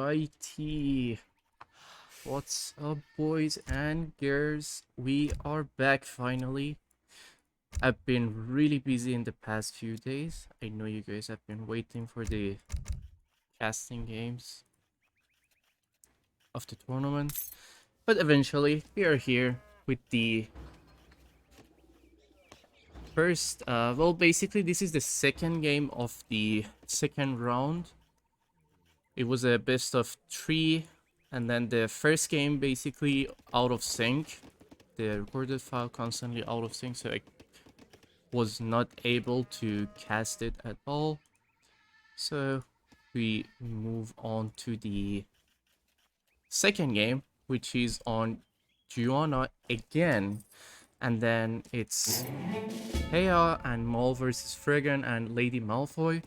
IT. What's up, boys and girls? We are back finally. I've been really busy in the past few days. I know you guys have been waiting for the casting games of the tournament, but eventually we are here with the first. Well, basically, this is the second game of the second round. It was a best of three, and then the first game basically out of sync. The recorded file constantly out of sync, so I was not able to cast it at all. So we move on to the second game, which is on Juana again, and then it's Peyhah and Maul versus Fregon and Lady Malfoy.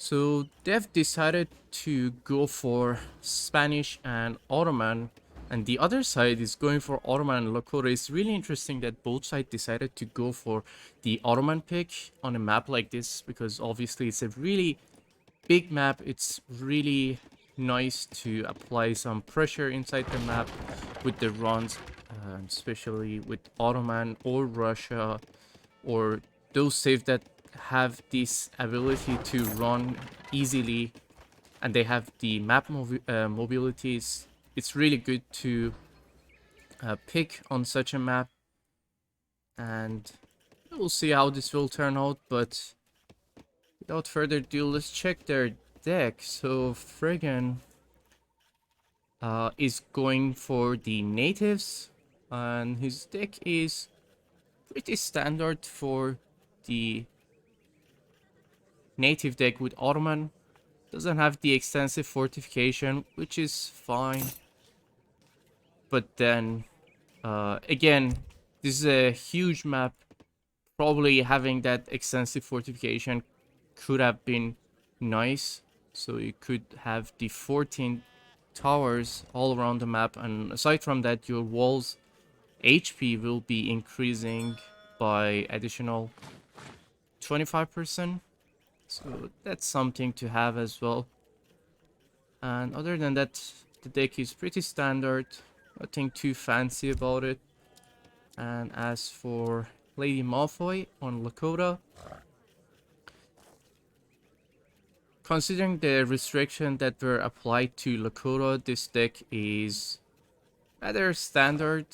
So they've decided to go for Spanish and Ottoman, and the other side is going for Ottoman and Lakota. It's really interesting that both sides decided to go for the Ottoman pick on a map like this, because obviously it's a really big map. It's really nice to apply some pressure inside the map with the runs, especially with Ottoman or Russia or those saves that have this ability to run easily and they have the map mobilities. It's really good to pick on such a map, and we'll see how this will turn out. But without further ado, let's check their deck. So Fregan is going for the natives, and his deck is pretty standard for the native deck with Ottoman. Doesn't have the extensive fortification, which is fine. But then, again, this is a huge map. Probably having that extensive fortification could have been nice. So you could have the 14 towers all around the map. And aside from that, your walls HP will be increasing by additional 25%. So that's something to have as well. And other than that, the deck is pretty standard. Nothing too fancy about it. And as for Lady Malfoy on Lakota, considering the restriction that were applied to Lakota, this deck is rather standard.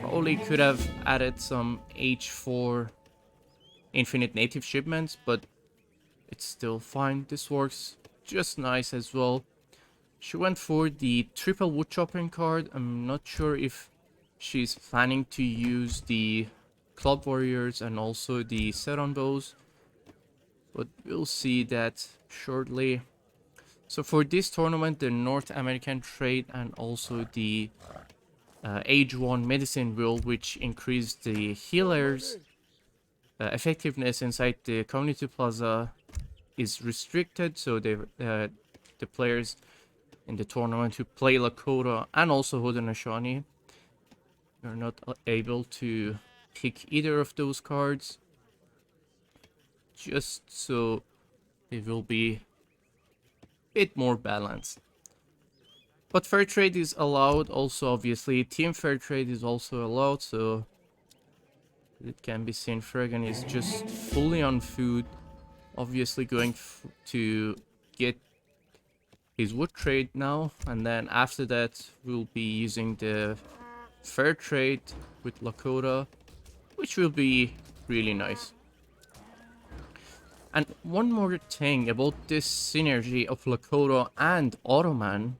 Probably could have added some H4 infinite native shipments, but it's still fine. This works just nice as well. She went for the triple wood chopping card. I'm not sure if she's planning to use the club warriors and also the set on bows, but we'll see that shortly. So for this tournament, the North American trade and also the age 1 medicine rule, which increased the healers effectiveness inside the community plaza, is restricted. So the players in the tournament who play Lakota and also Haudenosaunee are not able to pick either of those cards, just so they will be a bit more balanced. But fair trade is allowed also, obviously. Team fair trade is also allowed, so it can be seen Fregan is just fully on food, obviously going to get his wood trade now, and then after that we'll be using the fair trade with Lakota, which will be really nice. And one more thing about this synergy of Lakota and Ottoman.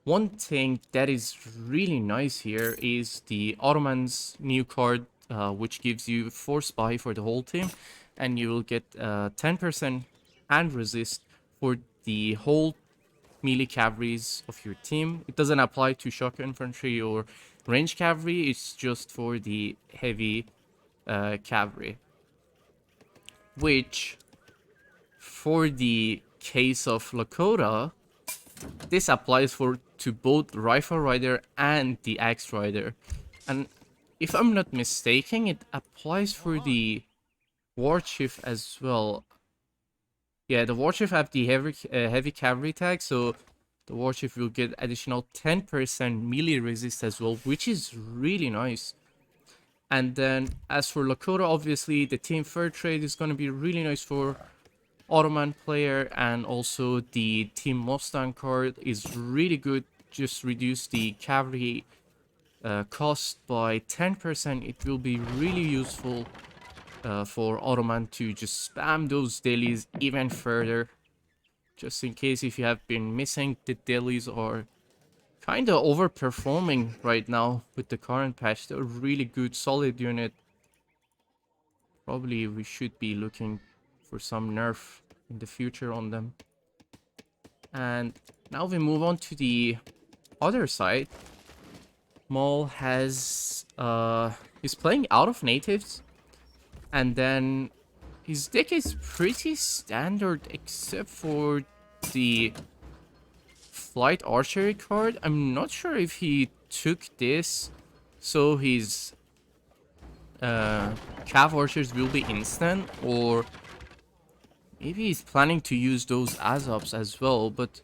One thing that is really nice here is the Ottoman's new card, which gives you 4 spy for the whole team, and you will get 10% and resist for the whole melee cavalries of your team. It doesn't apply to shock infantry or range cavalry, it's just for the heavy cavalry. Which, for the case of Lakota, this applies to both Rifle Rider and the Axe Rider. And if I'm not mistaken, it applies for the War Chief as well. Yeah, the warchief have the heavy cavalry tag, so the warchief will get additional 10% melee resist as well, which is really nice. And then as for Lakota, obviously the team fur trade is going to be really nice for Ottoman player, and also the team Mustang card is really good. Just reduce the cavalry cost by 10%. It will be really useful for Ottoman to just spam those dailies even further. Just in case if you have been missing, the dailies are kind of overperforming right now with the current patch. They're a really good, solid unit. Probably we should be looking for some nerf in the future on them. And now we move on to the other side. Maul has he's playing out of natives, and then his deck is pretty standard except for the flight archery card. I'm not sure if he took this so his cav archers will be instant, or maybe he's planning to use those as ups as well, but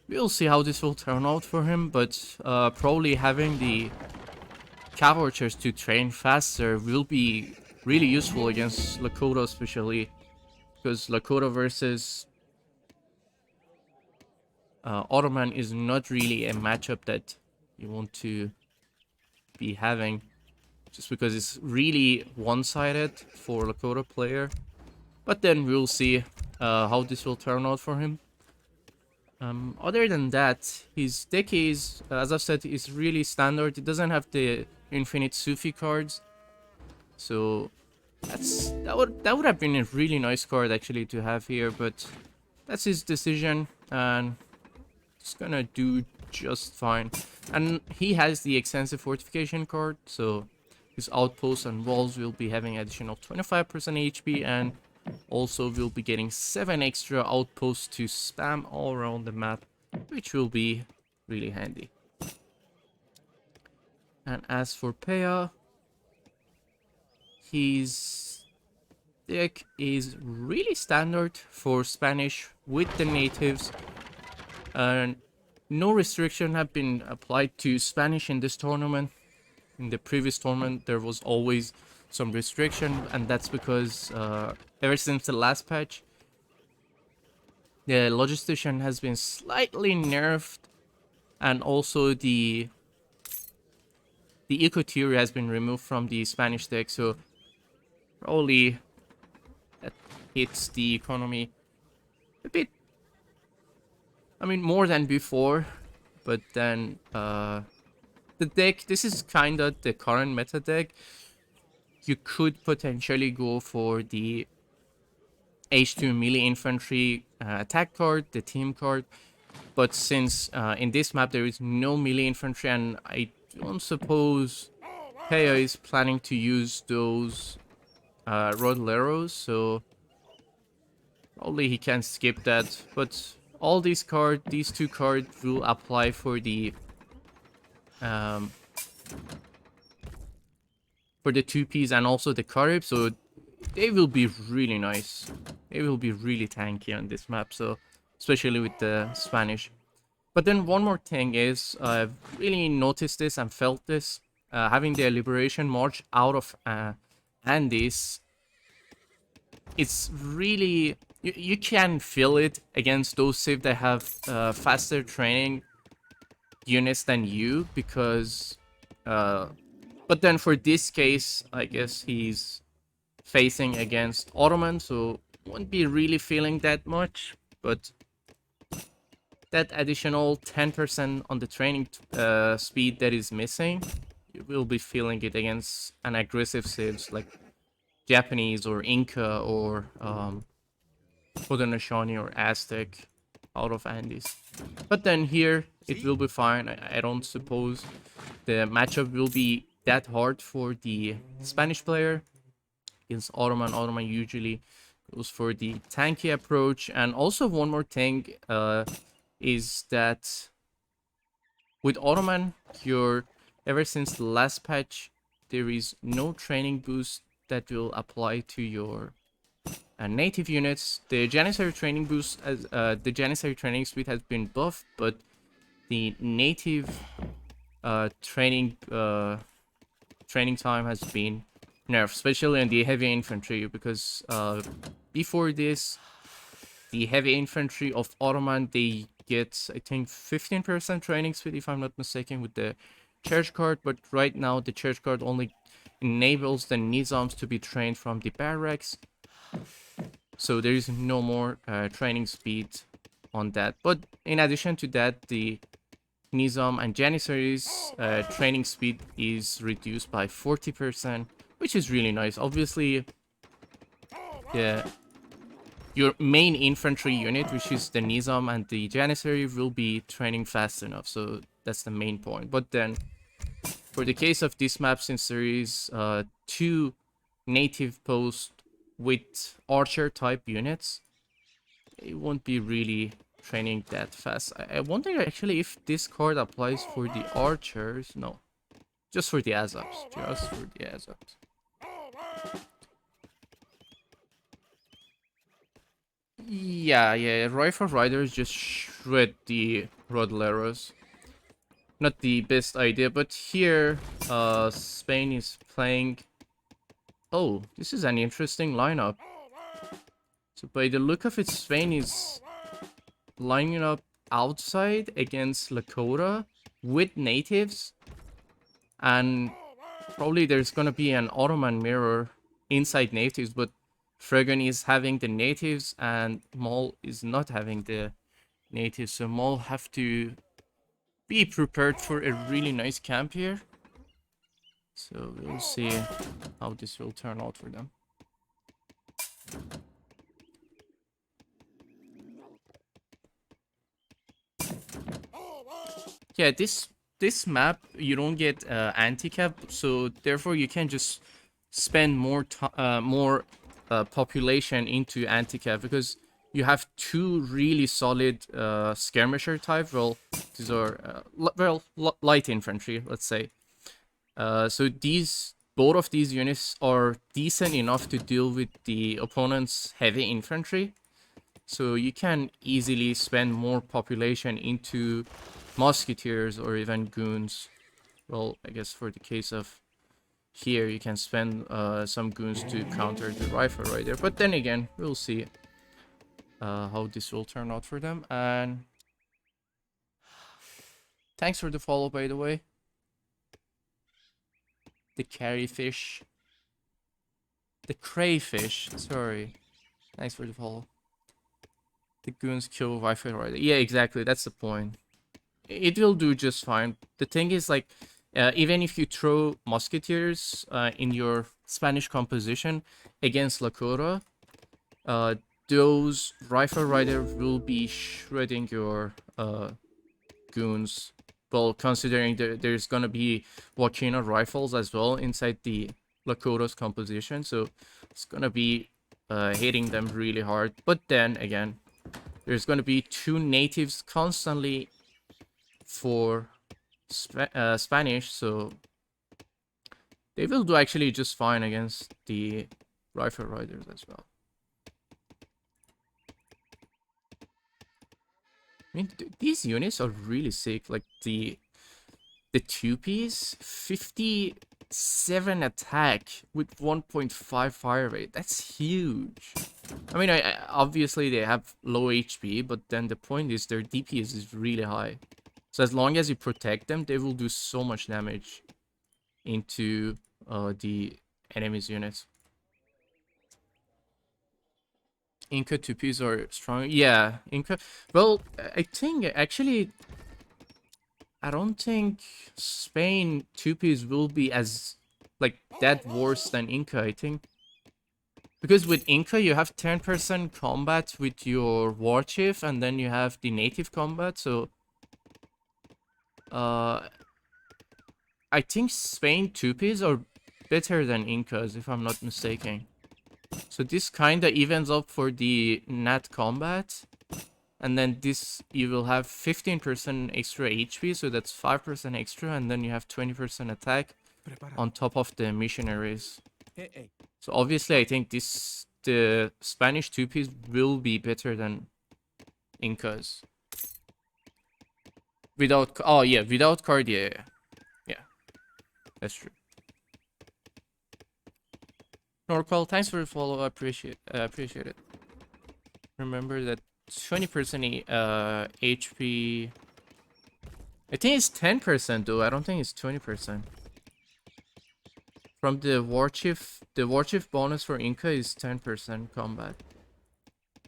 we'll see how this will turn out for him. But probably having the cav archers to train faster will be really useful against Lakota, especially because Lakota versus Ottoman is not really a matchup that you want to be having, just because it's really one-sided for Lakota player. But then we'll see how this will turn out for him. Other than that, his deck is, as I've said, is really standard. It doesn't have the infinite Sufi cards, so that would have been a really nice card actually to have here. But that's his decision, and it's gonna do just fine. And he has the extensive fortification card, so his outposts and walls will be having additional 25% HP, and also will be getting 7 extra outposts to spam all around the map, which will be really handy. And as for Peyhah, his deck is really standard for Spanish with the natives, and no restriction have been applied to Spanish in this tournament. In the previous tournament, there was always some restriction, and that's because ever since the last patch, the logistician has been slightly nerfed, and also the eco theory has been removed from the Spanish deck, so probably that hits the economy a bit. I mean, more than before, but then the deck, this is kind of the current meta deck. You could potentially go for the H2 melee infantry attack card, the team card, but since in this map there is no melee infantry, and I don't suppose Peyhah is planning to use those Rodelleros, so probably he can skip that. But all these cards, these two cards will apply for the 2Ps and also the Carib, so they will be really nice. They will be really tanky on this map, so especially with the Spanish. But then one more thing is, I've really noticed this and felt this, having the Liberation March out of Andes, it's really, you can feel it against those civ that have faster training units than you, because but then for this case, I guess he's facing against Ottoman, so won't be really feeling that much. But that additional 10% on the training speed that is missing, you will be feeling it against an aggressive civs like Japanese or Inca or Haudenosaunee or Aztec out of Andes. But then here, it will be fine. I don't suppose the matchup will be that hard for the Spanish player against Ottoman. Ottoman usually goes for the tanky approach. And also one more thing is that with Ottoman, ever since the last patch, there is no training boost that will apply to your native units. The Jaegerchere training boost, as the Jaegerchere training speed has been buffed, but the native training time has been nerfed, especially in the heavy infantry, because before this, the heavy infantry of Ottoman, they get, I think, 15% training speed, if I'm not mistaken, with the church guard, but right now the church guard only enables the Nizams to be trained from the barracks, so there is no more training speed on that. But in addition to that, the Nizam and Janissary's training speed is reduced by 40%, which is really nice. Obviously, your main infantry unit, which is the Nizam and the Janissary, will be training fast enough, so that's the main point. But then, for the case of this map, since there is 2 native posts with archer type units, it won't be really training that fast. I wonder actually if this card applies for the archers. No, just for the Azabs. Just for the Azabs. Yeah, Rifle Riders just shred the Rodleros. Not the best idea, but here, Spain is playing... Oh, this is an interesting lineup. So by the look of it, Spain is lining up outside against Lakota with natives. And probably there's gonna be an Ottoman mirror inside natives, but Fregon is having the natives and Maul is not having the natives. So Maul have to be prepared for a really nice camp here. So we'll see how this will turn out for them. Yeah, this map you don't get anti-cap, so therefore you can just spend more population into anti-cap, because you have 2 really solid skirmisher type. Well, these are light infantry, let's say. So both of these units are decent enough to deal with the opponent's heavy infantry. So you can easily spend more population into musketeers or even goons. Well, I guess for the case of here, you can spend some goons to counter the rifle rider. But then again, we'll see how this will turn out for them. And thanks for the follow, by the way. The carryfish. The crayfish, sorry. Thanks for the follow. The goons kill rifle rider. Yeah, exactly, that's the point. It will do just fine. The thing is, like, even if you throw musketeers in your Spanish composition against Lakota, those rifle riders will be shredding your goons. Well, considering there's gonna be Wakina rifles as well inside the Lakota's composition, so it's gonna be hitting them really hard. But then again, there's gonna be 2 natives constantly for Spanish, so they will do actually just fine against the rifle riders as well. I mean, these units are really sick. Like the 2-piece, 57 attack with 1.5 fire rate. That's huge. I mean, obviously they have low HP, but then the point is their DPS is really high. So as long as you protect them, they will do so much damage into the enemy's units. Inca 2Ps are strong. Yeah, Inca. Well, I think actually, I don't think Spain 2Ps will be as like that worse than Inca, I think. Because with Inca, you have 10% combat with your war chief, and then you have the native combat, so I think Spain 2Ps are better than Incas, if I'm not mistaken. So this kinda evens up for the nat combat. And then this, you will have 15% extra HP, so that's 5% extra, and then you have 20% attack on top of the missionaries. So obviously I think this the Spanish two-piece will be better than Inca's. Without, oh yeah, without card, yeah, that's true. Norqual, thanks for the follow. I appreciate it. Remember that 20% HP. I think it's 10% though. I don't think it's 20%. From the Warchief bonus for Inca is 10% combat.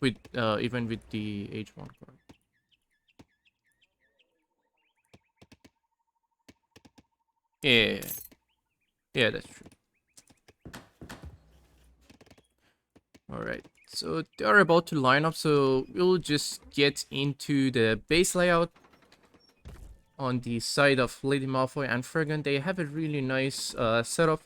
With even with the H1 card. Yeah, that's true. Alright, so they are about to line up, so we'll just get into the base layout. On the side of Lady Malfoy and Fregon, they have a really nice setup.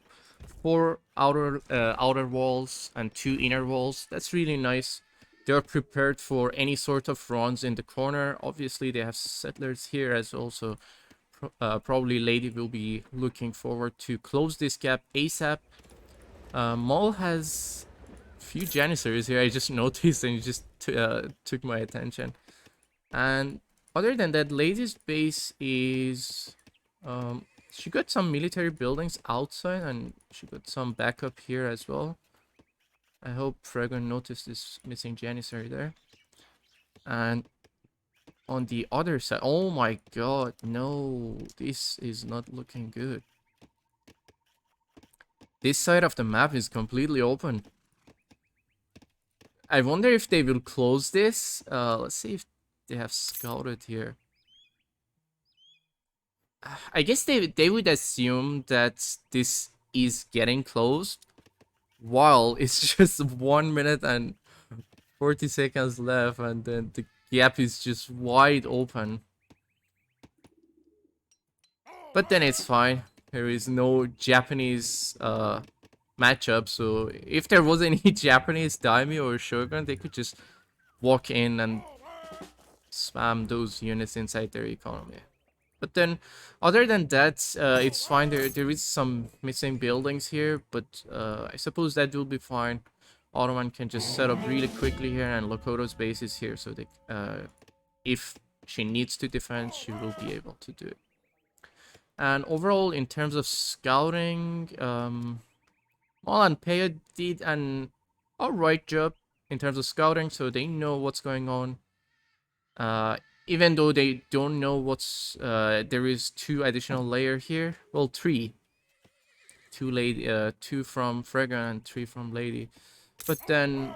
4 outer walls and 2 inner walls. That's really nice. They're prepared for any sort of runs in the corner. Obviously, they have settlers here as also. Probably Lady will be looking forward to close this gap ASAP. Maul has a few Janissaries here. I just noticed and it just took my attention. And other than that, Lady's base is... she got some military buildings outside and she got some backup here as well. I hope Fregon noticed this missing Janissary there. And on the other side, oh my god, no, this is not looking good. This side of the map is completely open. I wonder if they will close this. Let's see if they have scouted here. I guess they would assume that this is getting closed while it's just 1 minute and 40 seconds left and then the gap is just wide open. But then it's fine. There is no Japanese matchup, so if there was any Japanese daimyo or shogun, they could just walk in and spam those units inside their economy. But then, other than that, it's fine. There is some missing buildings here, but I suppose that will be fine. Ottoman can just set up really quickly here, and Lokoto's base is here, so they, if she needs to defend, she will be able to do it. And overall, in terms of scouting, Maul and Peyhah did an alright job in terms of scouting, so they know what's going on. Even though they don't know what's there is 2 additional layer here. Well, 3. 2 from Fregon and 3 from Lady. But then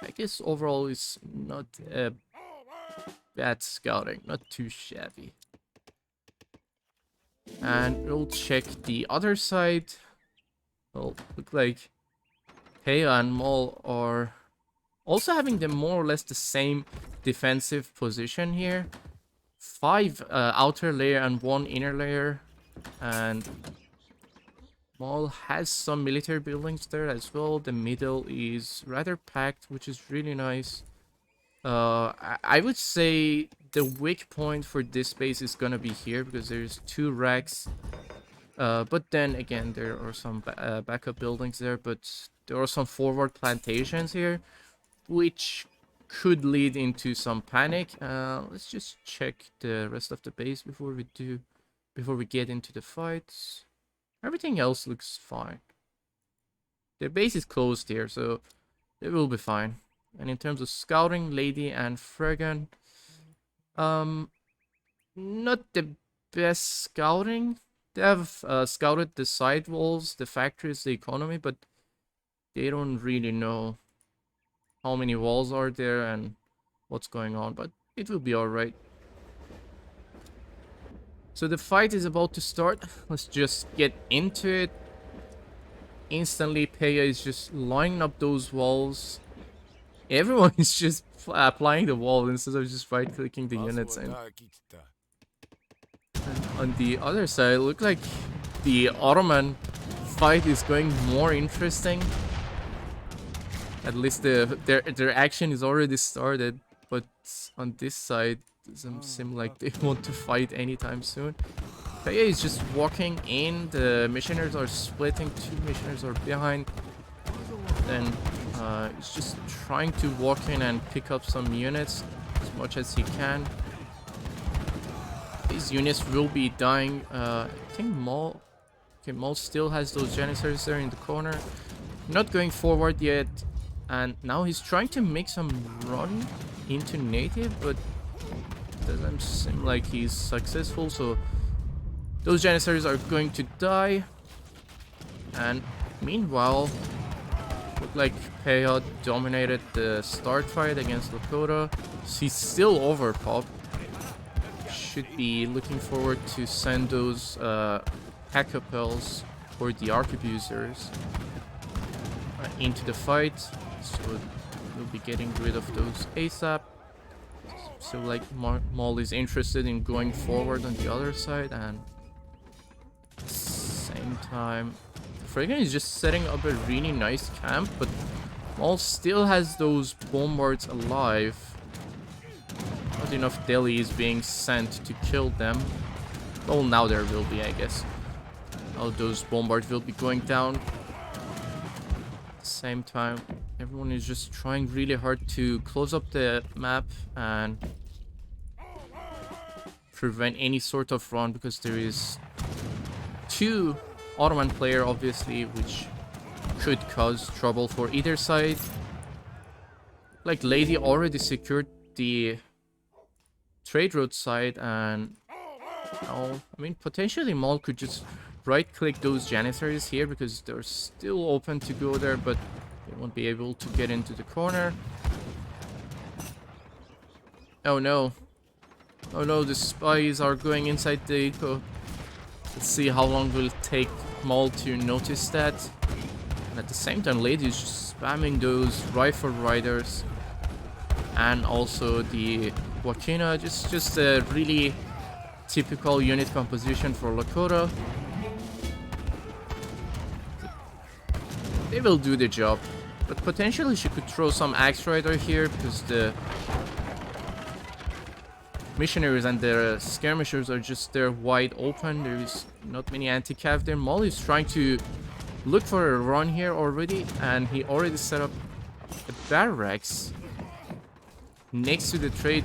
I guess overall it's not bad scouting, not too shabby. And we'll check the other side. Well, look like Peyhah and Maul are also having the more or less the same defensive position here. 5 outer layer and 1 inner layer, and Maul has some military buildings there as well. The middle is rather packed, which is really nice. I would say the weak point for this base is gonna be here because there's 2 racks. But then again, there are some backup buildings there, but there are some forward plantations here, which could lead into some panic. Let's just check the rest of the base before we get into the fights. Everything else looks fine. The base is closed here, so it will be fine. And in terms of scouting, Lady and Fregon, not the best scouting. They have scouted the side walls, the factories, the economy, but they don't really know how many walls are there and what's going on, but it will be alright. So the fight is about to start. Let's just get into it. Instantly, Peyhah is just lining up those walls. Everyone is just applying the wall instead of just right-clicking the units. And on the other side, look like the Ottoman fight is going more interesting. At least their action is already started, but on this side, it doesn't seem like they want to fight anytime soon. Peyhah is just walking in, the missioners are splitting, 2 missioners are behind. Then He's just trying to walk in and pick up some units as much as he can. These units will be dying. I think Maul... Okay, Maul still has those Janissaries there in the corner. Not going forward yet. And now he's trying to make some run into native, but doesn't seem like he's successful. So those Janissaries are going to die. And meanwhile, looked like Peyhah dominated the start fight against Lakota. He's still overpopped. Should be looking forward to send those Hackapels or the Arquebusers into the fight. So we'll be getting rid of those ASAP. So like Maul is interested in going forward on the other side, and at the same time Fregon is just setting up a really nice camp, but Maul still has those bombards alive. Not enough deli is being sent to kill them. Well, now there will be, I guess. Now those bombards will be going down. At the same time, everyone is just trying really hard to close up the map and prevent any sort of run, because there is 2 Ottoman player obviously, which could cause trouble for either side. Like Lady already secured the trade road side, and now, I mean, potentially Maul could just right click those Janissaries here because they're still open to go there, but they won't be able to get into the corner. Oh no. Oh no, the spies are going inside the eco. Let's see how long will it take Maul to notice that. And at the same time, Lady is just spamming those rifle riders and also the Wakina. Just a really typical unit composition for Lakota. They will do the job, but potentially she could throw some Axe Rider here because the missionaries and their skirmishers are just there wide open. There is not many anti-cav there. Maul is trying to look for a run here already, and he already set up a barracks next to the trade,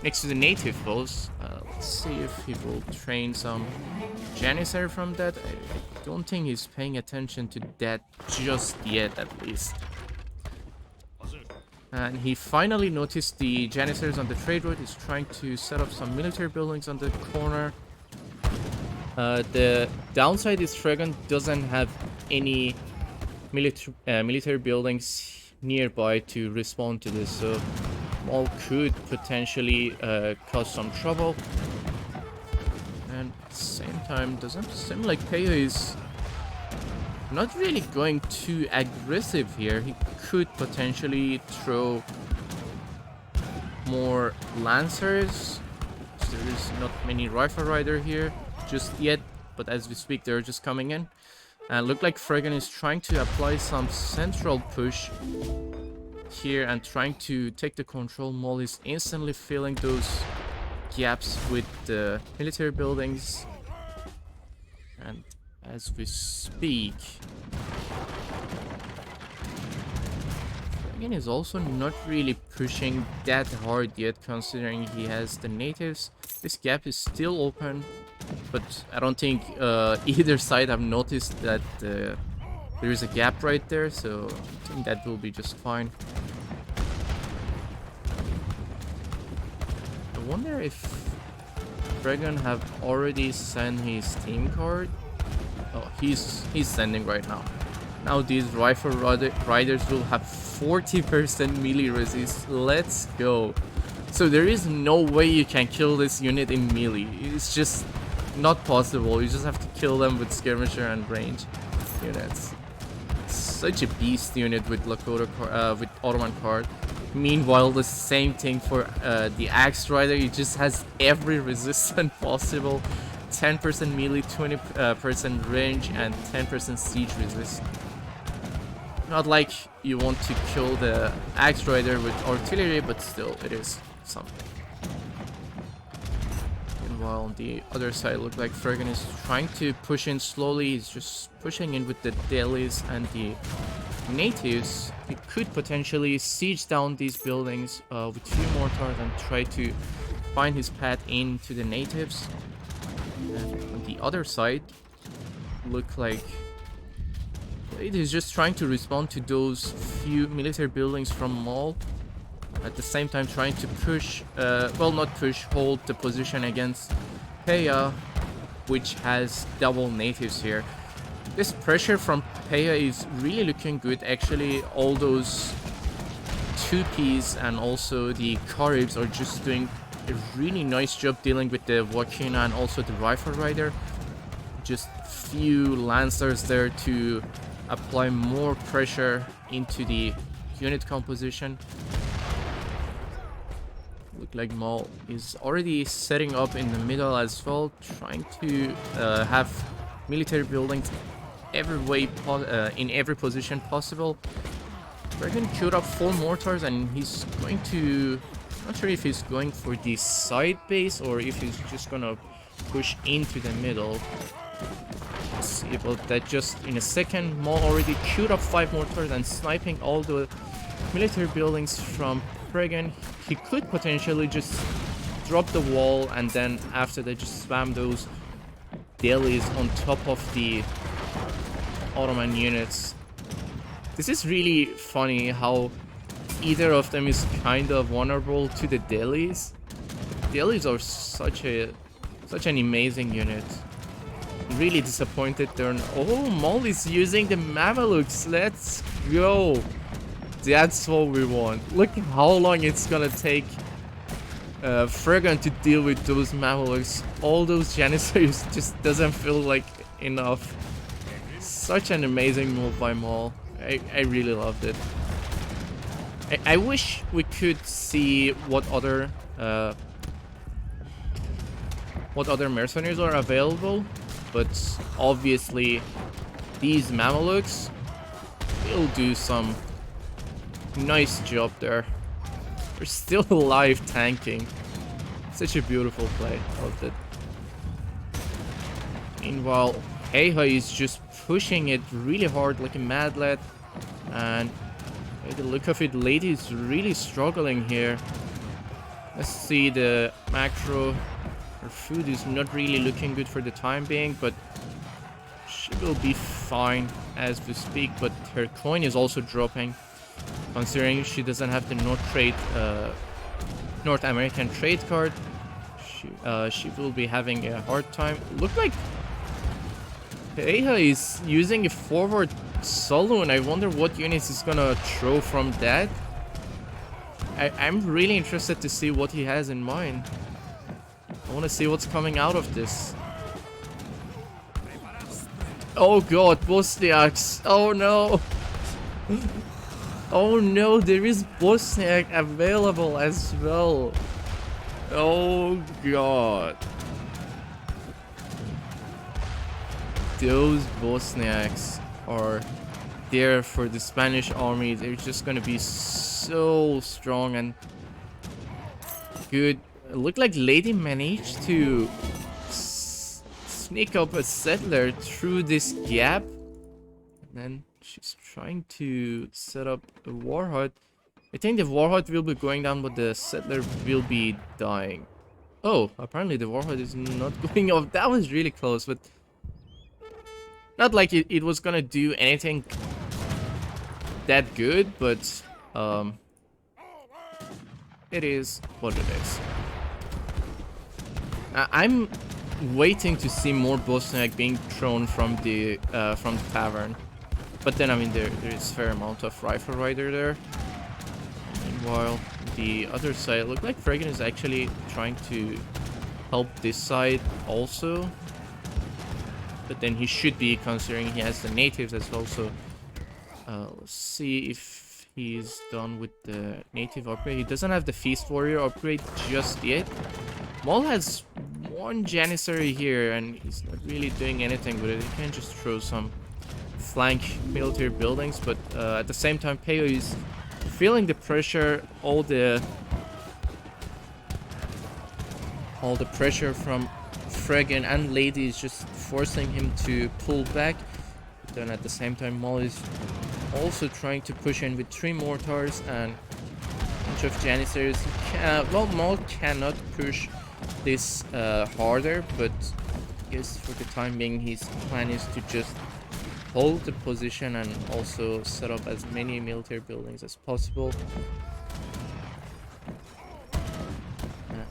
next to the native foes. Let's see if he will train some Janissary from that. I don't think he's paying attention to that just yet, at least. And he finally noticed the Janissaries on the trade road. He's trying to set up some military buildings on the corner. The downside is Fregon doesn't have any military buildings nearby to respond to this, so Maul could potentially cause some trouble. And at the same time, doesn't seem like Peyhah is not really going too aggressive here. He could potentially throw more Lancers. There is not many Rifle Rider here just yet, but as we speak, they're just coming in. And look like Fregon is trying to apply some central push here and trying to take the control. Maul is instantly filling those gaps with the military buildings. And as we speak, Fregon is also not really pushing that hard yet, considering he has the natives. This gap is still open, but I don't think either side have noticed that there is a gap right there, so I think that will be just fine. I wonder if Fregon have already sent his team card. Oh, he's sending right now. Now these rifle riders will have 40% melee resist. Let's go. So there is no way you can kill this unit in melee. It's just not possible. You just have to kill them with skirmisher and range units. It's such a beast unit with Lakota with Ottoman card. Meanwhile, the same thing for the Axe Rider. It just has every resistance possible. 10% melee, 20% range, and 10% siege resist. Not like you want to kill the Axe Rider with artillery, but still, it is something. Meanwhile, on the other side, look like Fregon is trying to push in slowly. He's just pushing in with the delis and the natives, he could potentially siege down these buildings with few mortars and try to find his path into the natives. And on the other side, look like it is just trying to respond to those few military buildings from Maul. At the same time trying to push, well, not push, hold the position against Peyhah, which has double natives here. This pressure from Peyhah is really looking good. Actually, all those 2Ps and also the Caribs are just doing a really nice job dealing with the Wakina and also the Rifle Rider. Just few Lancers there to apply more pressure into the unit composition. Look like Maul is already setting up in the middle as well, trying to have military buildings in every position possible. Fregon queued up 4 mortars and he's going to... Not sure if he's going for the side base or if he's just gonna push into the middle. Let's see about that just in a second. Maul already queued up 5 mortars and sniping all the military buildings from Fregon. He could potentially just drop the wall and then after that just spam those dailies on top of the Ottoman units. This is really funny how either of them is kind of vulnerable to the dailies. Dailies are such an amazing unit. Really disappointed they're... Oh, Maul is using the Mamelukes. Let's go. That's what we want. Look how long it's gonna take Fregon to deal with those Mamelukes. All those Janissaries just doesn't feel like enough. Such an amazing move by Maul. I really loved it. I wish we could see what other mercenaries are available, but obviously these Mamelukes will do some nice job there. They're still alive tanking. Such a beautiful play. Loved it. Meanwhile, Peyhah is just pushing it really hard like a mad lad. And by the look of it, Lady is really struggling here. Let's see the macro. Her food is not really looking good for the time being, but she will be fine as we speak. But her coin is also dropping, considering she doesn't have the North American trade card. She will be having a hard time. Look like Peyhah is using a forward saloon. I wonder what units is gonna throw from that. I'm really interested to see what he has in mind. I want to see what's coming out of this. Oh god, Bosniaks. Oh no. Oh no, there is Bosniak available as well. Oh god. Those Bosniaks are there for the Spanish army. They're just gonna be so strong and good. It looked like Lady managed to sneak up a settler through this gap. And then she's trying to set up a warhead. I think the warhead will be going down, but the settler will be dying. Oh, apparently the warhead is not going off. That was really close, but not like it was gonna do anything that good, but it is what it is. I'm waiting to see more Bosniak being thrown from the tavern, but then I mean there is a fair amount of Rifle Rider there. Meanwhile, the other side look like Fregon is actually trying to help this side also, but then he should be, considering he has the natives as well. So let's see if he's done with the native upgrade. He doesn't have the Feast Warrior upgrade just yet. Maul has one Janissary here and he's not really doing anything with it. He can just throw some flank military buildings, but at the same time Peyhah is feeling the pressure. All the pressure from Fregon and Lady is just forcing him to pull back. But then at the same time Maul is also trying to push in with 3 mortars and a bunch of janissars. Well, Maul cannot push this harder, but I guess for the time being his plan is to just hold the position and also set up as many military buildings as possible.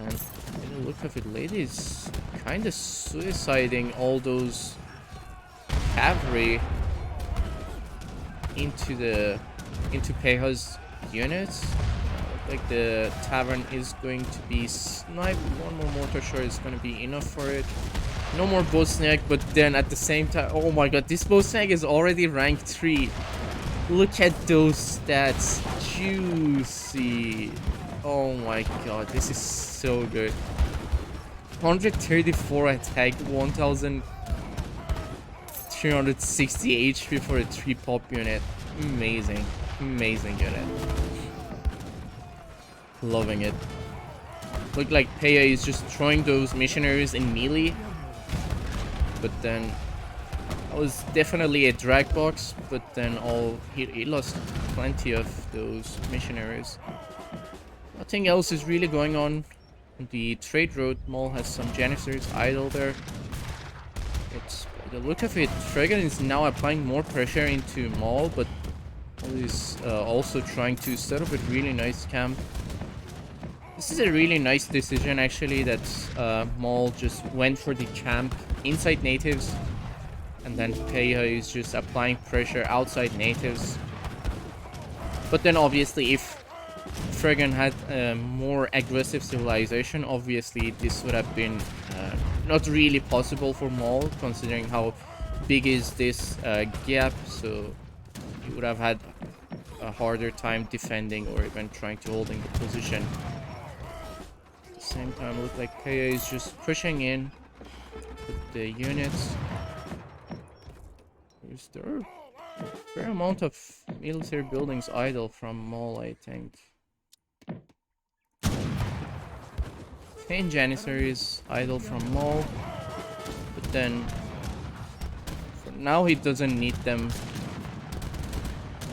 And by the look of it, Lady is kind of suiciding all those cavalry into Peyhah's units. Like the tavern is going to be sniped. One more mortar shot is going to be enough for it. No more bow snag, but then at the same time, oh my god, this bow snag is already rank 3. Look at those stats, juicy. Oh my god, this is so good. 134 attack, 1360 HP for a 3 pop unit. Amazing, amazing unit. Loving it. Look like Peyhah is just throwing those missionaries in melee. But then that was definitely a drag box, but then he lost plenty of those missionaries. Nothing else is really going on. The trade road Maul has some janissars idle there. It's by the look of it, Fregon is now applying more pressure into Maul, but Maul is also trying to set up a really nice camp. This is a really nice decision actually that Maul just went for the camp inside natives, and then Peyhah is just applying pressure outside natives. But then obviously if Fregon had a more aggressive civilization, obviously this would have been not really possible for Maul, considering how big is this gap, so he would have had a harder time defending or even trying to holding the position. At the same time, it looks like Peyhah is just pushing in with the units. There are a fair amount of military buildings idle from Maul, I think. 10 janissaries idle from Maul, but then for now he doesn't need them.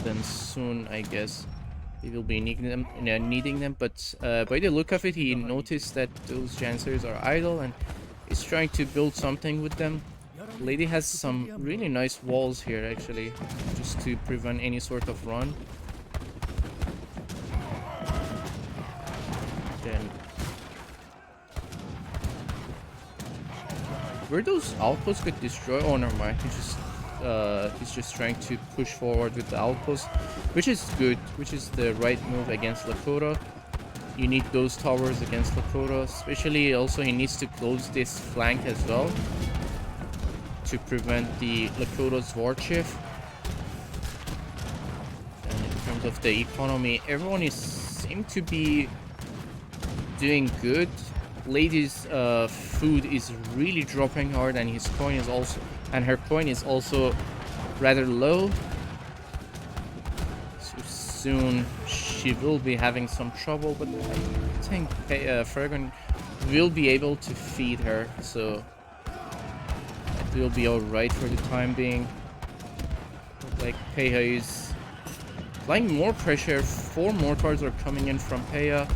Then soon, I guess, he will be needing them. But by the look of it, he noticed that those janissaries are idle and is trying to build something with them. Lady has some really nice walls here actually, just to prevent any sort of run. Then where those outposts get destroyed? Oh, never mind. He's just trying to push forward with the outpost, which is good, which is the right move against Lakota. You need those towers against Lakota, especially also he needs to close this flank as well to prevent the Lakota's war chief. And in terms of the economy, everyone seem to be doing good. Lady's food is really dropping hard, and his coin is also, and her coin is also rather low. So soon she will be having some trouble, but I think Fregon will be able to feed her, so it will be alright for the time being. Like Peyhah is applying more pressure. 4 mortars are coming in from Peyhah.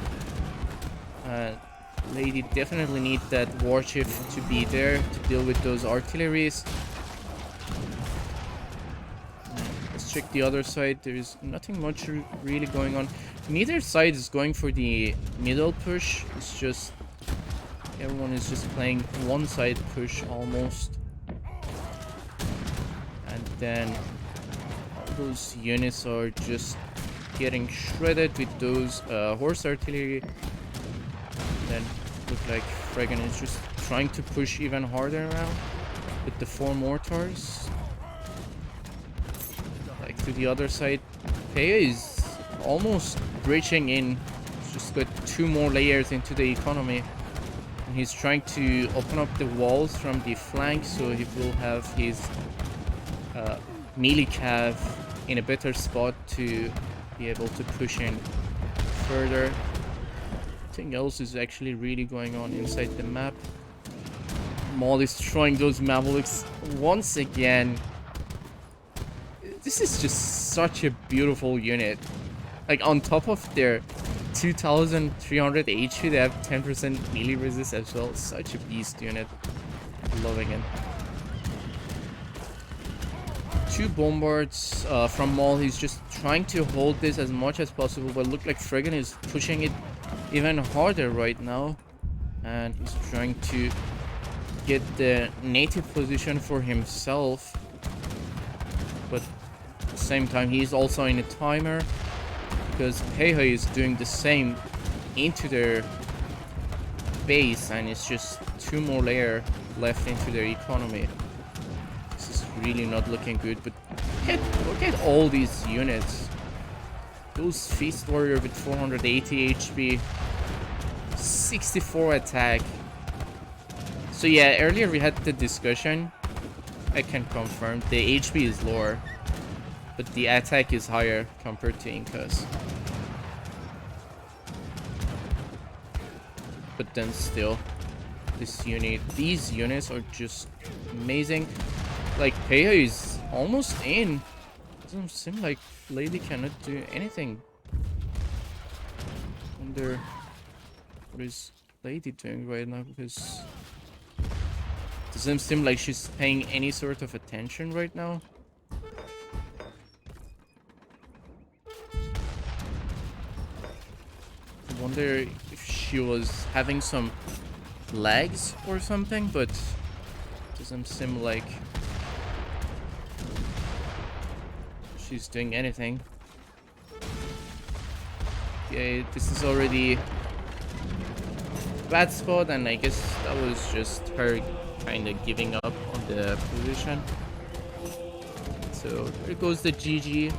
Lady definitely needs that war chief to be there to deal with those artilleries. Let's check the other side. There is nothing much really going on. Neither side is going for the middle push. It's just everyone is just playing one side push almost. And then all those units are just getting shredded with those horse artillery. Then look like Fregon is just trying to push even harder around with the 4 mortars. Like to the other side, Peyhah is almost breaching in. He's just got 2 more layers into the economy, and he's trying to open up the walls from the flank so he will have his melee cav in a better spot to be able to push in further. Nothing else is actually really going on inside the map. Maul is throwing those Mavoliks once again. This is just such a beautiful unit. Like, on top of their 2300 HP, they have 10% melee resist as well. Such a beast unit. Loving it. 2 bombards from Maul. He's just trying to hold this as much as possible, but look like Fregon is pushing it even harder right now. And he's trying to get the native position for himself. But at the same time, he's also in a timer, because Peyhah is doing the same into their base, and it's just 2 more layers left into their economy. This is really not looking good, but look at all these units. Those Feast Warrior with 480 HP, 64 attack. So yeah, earlier we had the discussion. I can confirm the HP is lower, but the attack is higher compared to Inca's. But then still, these units are just amazing. Like, Peyhah is almost in. Doesn't seem like Lady cannot do anything. Wonder what is Lady doing right now, because it doesn't seem like she's paying any sort of attention right now. I wonder if she was having some lags or something, but it doesn't seem like she's doing anything. Yeah, this is already bad spot, and I guess that was just her kind of giving up on the position. So there goes the GG.